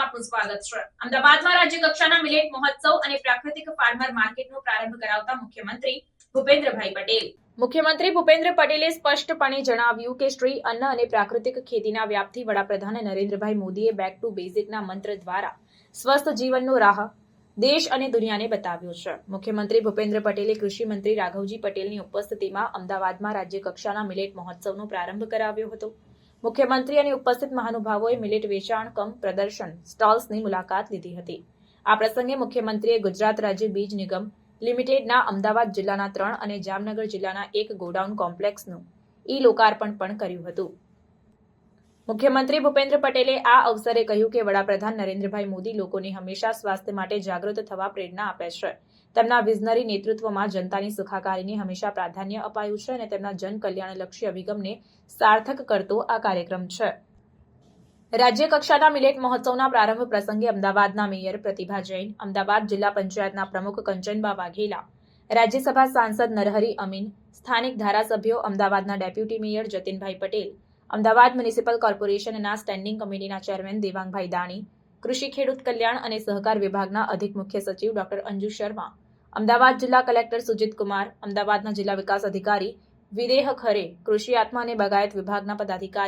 આપનું સ્વાગત છે। અમદાવાદમાં રાજ્ય કક્ષાના મિલેટ મહોત્સવ અને પ્રાકૃતિક ફાર્મર માર્કેટનો પ્રારંભ કરાવતા મુખ્યમંત્રી ભૂપેન્દ્રભાઈ પટેલ। મુખ્યમંત્રી ભૂપેન્દ્ર પટેલે સ્પષ્ટપણે જણાવ્યું કે શ્રી અન્ન અને પ્રાકૃતિક ખેતીના વ્યાપથી વડાપ્રધાન નરેન્દ્રભાઈ મોદીએ બેક ટુ બેઝિકના મંત્ર દ્વારા સ્વસ્થ જીવનનો રાહ દેશ અને દુનિયાને બતાવ્યો છે। મુખ્યમંત્રી ભૂપેન્દ્ર પટેલે કૃષિ મંત્રી રાઘવજી પટેલની ઉપસ્થિતિમાં અમદાવાદમાં રાજ્ય કક્ષાના મિલેટ મહોત્સવનો પ્રારંભ કરાવ્યો હતો। મુખ્યમંત્રી અને ઉપસ્થિત મહાનુભાવોએ મિલેટ વેચાણ કમ પ્રદર્શન સ્ટોલ્સની મુલાકાત લીધી હતી। આ પ્રસંગે મુખ્યમંત્રીએ ગુજરાત રાજ્ય બીજ નિગમ લિમિટેડના અમદાવાદ જિલ્લાના 3 અને જામનગર જિલ્લાના 1 ગોડાઉન કોમ્પ્લેક્સનું લોકાર્પણ પણ કર્યું હતું। મુખ્યમંત્રી ભૂપેન્દ્ર પટેલે આ અવસરે કહ્યું કે વડાપ્રધાન નરેન્દ્રભાઈ મોદી લોકોને હંમેશા સ્વાસ્થ્ય માટે જાગૃત થવા પ્રેરણા આપે છે। તેમના વિઝનરી નેતૃત્વમાં જનતાની સુખાકારીને હંમેશા પ્રાધાન્ય અપાયું છે અને તેમના જનકલ્યાણલક્ષી અભિગમને સાર્થક કરતો આ કાર્યક્રમ છે। રાજ્ય કક્ષાના મિલેટ મહોત્સવના પ્રારંભ પ્રસંગે અમદાવાદના મેયર પ્રતિભા જૈન, અમદાવાદ જિલ્લા પંચાયતના પ્રમુખ કંચનબા વાઘેલા, રાજ્યસભા સાંસદ નરહરી અમીન, સ્થાનિક ધારાસભ્યો, અમદાવાદના ડેપ્યુટી મેયર જતીનભાઈ પટેલ, અમદાવાદ મ્યુનિસિપલ કોર્પોરેશનના સ્ટેન્ડિંગ કમિટીના ચેરમેન દેવાંગભાઈ દાણી, કૃષિ ખેડૂત કલ્યાણ અને સહકાર વિભાગના અધિક મુખ્ય સચિવ ડોક્ટર અંજુ શર્મા, અમદાવાદ જિલ્લા કલેક્ટર સુજીત કુમાર, અમદાવાદના જિલ્લા વિકાસ અધિકારી વિદેહ ખરે, કૃષિ આત્મા અને બાગાયત વિભાગના પદાધિકારી